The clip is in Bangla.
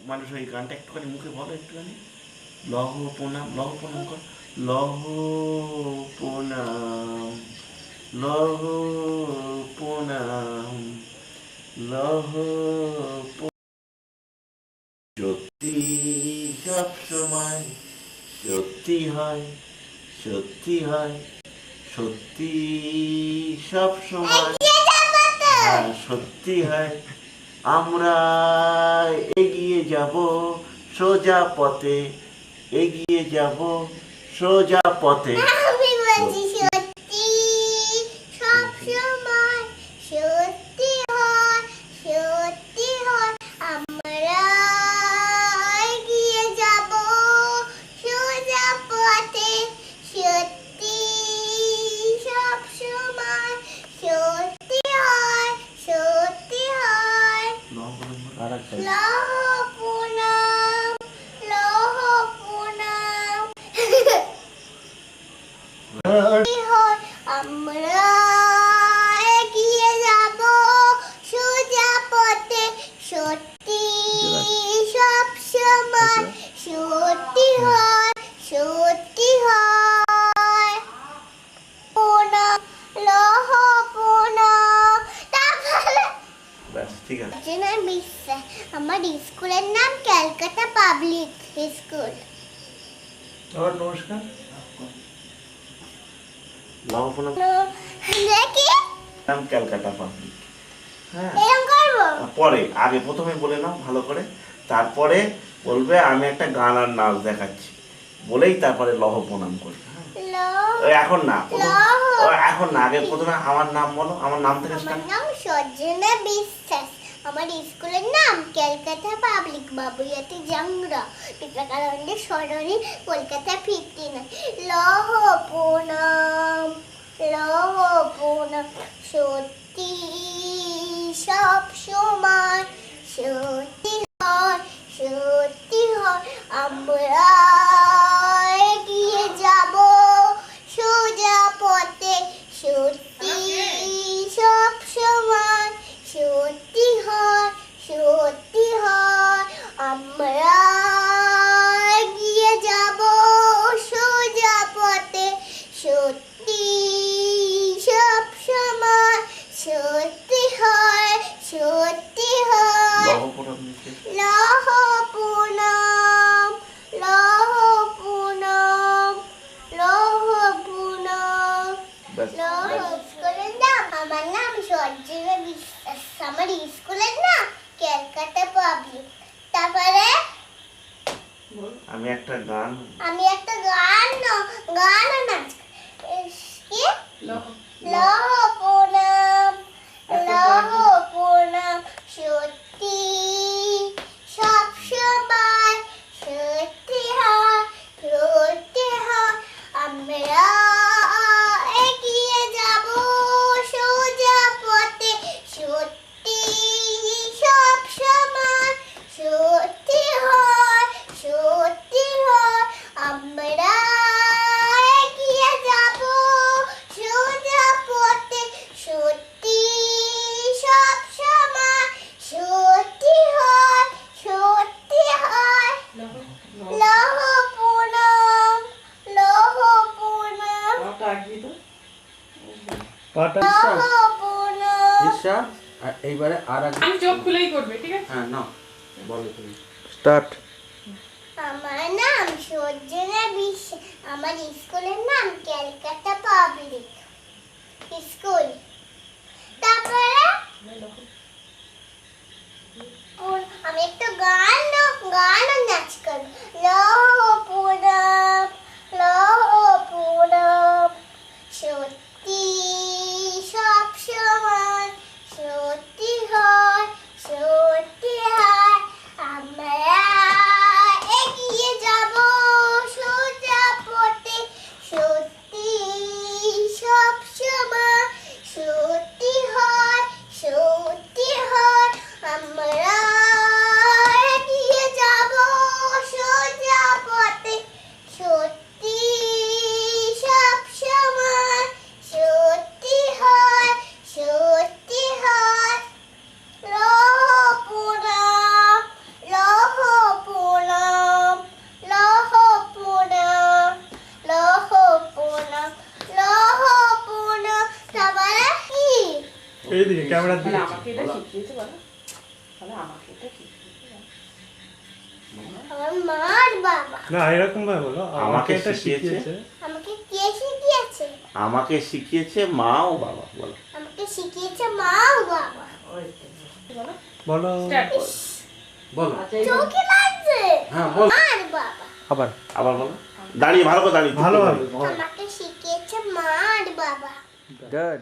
মানুষ ওই গানটা একটুখানি মুখে বলো একটুখানি। লহ প্রণাম, লহ প্রণাম কর। লহ প্রণাম, লহ প্রণাম, লহ সত্যি সব সময় সত্যি হয়, সত্যি হয়, সত্যি সব সময় সত্যি হয়। আমরা এগিয়ে যাব সোজা পথে, এগিয়ে যাব সোজা পথে। আমি বলছি সত্যি সব সময় সত্যি হয়, সত্যি হয়। আমরা এগিয়ে যাব সোজা পথে, সত্যি সব সময় সত্যি হয়, সত্যি হয়। লহ প্রণাম, লহ প্রণাম। আমরা এগিয়ে যাব সোজা পথে, সত্যি সব সময় সত্যি হয়, সত্যি হয়। প্রণাম, লহ প্রণাম। ব্যাস ঠিক আছে। অর্চনা বিশ্বাস, আমার স্কুলের নাম ক্যালকাটা পাবলিক স্কুল। নমস্কার। লহ প্রণাম, দেখি নাম ক্যালকাটা পাবলিক। হ্যাঁ, এরকম করবো। পরে আগে প্রথমে বলে নাও ভালো করে, তারপরে বলবে আমি একটা গান আর নাচ দেখাচ্ছি, বলেই তারপরে লহ প্রণাম করবে। এখন না, এখন না, আগে প্রথমে আমার নাম বলো, আমার নাম থেকে আমার নাম সর্জনা বিশ্বাস, আমার স্কুলের নাম ক্যালকাটা পাবলিক বাবুয়াতি জাংরা, বিবেকানন্দ সরণি, কলকাতা 59। লহ প্রণাম, লহ প্রণাম। সত্যি সব সময় সত্যি হয়, সত্যি হয়। আমরা এগিয়ে যাব সোজা পথে, সত্যি সব সময় সত্যি হয়, সত্যি হয়। আমরা এগিয়ে যাব সোজা পথে, সত্যি সব সময় সত্যি হয়, সত্যি হয়। লহ প্রণাম। লহ প্রণাম, লহ প্রণাম, লহ প্রণাম। স্কুলের নাম, আমার নাম সর্জনা বিশ্বাস, আমার স্কুলের নাম ক্যালকাটা পাবলিক। তারপরে আমি একটা গান, আমি একটা গান নাচ কি লহ প্রণাম, লহ প্রণাম। সত্যি সব সময় সত্যি হয়, সত্যি হয়। আমরা এগিয়ে যাব সোজা পথে, সত্যি সব সময় সত্যি হয়, সত্যি হয়। আমরা এগিয়ে যাব সোজা পথে, সত্যি সব সময় সত্যি হয়, সত্যি হয়। লহ প্রণাম, লহ প্রণাম, লহ প্রণাম। এইবারে আর এক আমি চোখ খুলেই করবে, ঠিক আছে? হ্যাঁ না বলো তুমি স্টার্ট। আমার নাম সর্জনা বিশ্বাস, আমার স্কুলের নাম ক্যালকাটা পাবলিক স্কুল। তারপরে আমি একটা গান নাচ করব। লহ প্রণাম, লহ প্রণাম। সত্যি সব সময় সত্যি হয়, সত্যি হয়। আমরা এগিয়ে যাব সোজা পথে, সত্যি সব সময় সত্যি হয়, সত্যি হয়। আমরা এগিয়ে যাব এইদিকে ক্যামেরার দিকে। আমাকে এটা শিখিয়েছে বলো, তাহলে আমাকে এটা শিখিয়েছে বলো। আমার মার বাবা। না এরকম ভাবে বলো, আমাকে এটা শিখিয়েছে। শিখিয়েছে। আমাকে কে শিখিয়েছে? আমাকে শিখিয়েছে মা ও বাবা। বলো আমাকে শিখিয়েছে মা ও বাবা। ওই তো, বলো বলো স্টার্ট করো। বলো। আচ্ছা এইবার চোখে লাগছে। হ্যাঁ বল। মার বাবা। আবার আবার বলো, দাঁড়িয়ে ভালো করে দাঁড়িয়ে ভালোভাবে চুপ করে বলো। আমাকে শিখিয়েছে মার বাবা। গুড